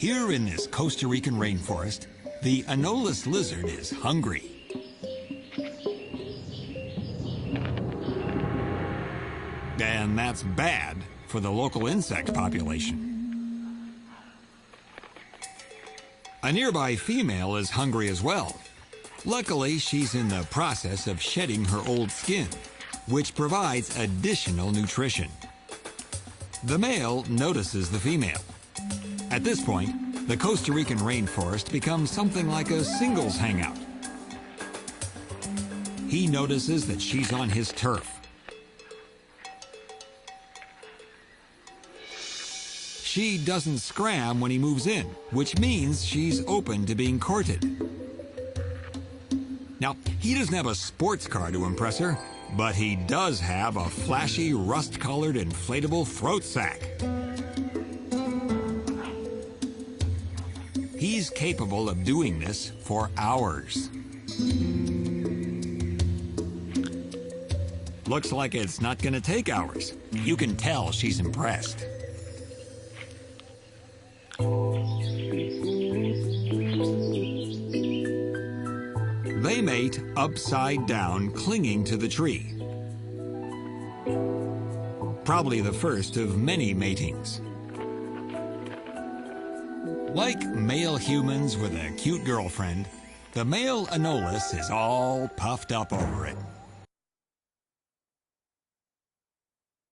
Here in this Costa Rican rainforest, the anolis lizard is hungry. And that's bad for the local insect population. A nearby female is hungry as well. Luckily, she's in the process of shedding her old skin, which provides additional nutrition. The male notices the female. At this point, the Costa Rican rainforest becomes something like a singles hangout. He notices that she's on his turf. She doesn't scram when he moves in, which means she's open to being courted. Now, he doesn't have a sports car to impress her, but he does have a flashy, rust-colored, inflatable throat sac. He's capable of doing this for hours. Looks like it's not going to take hours. You can tell she's impressed. They mate upside down, clinging to the tree. Probably the first of many matings. Like male humans with a cute girlfriend, the male anolis is all puffed up over it.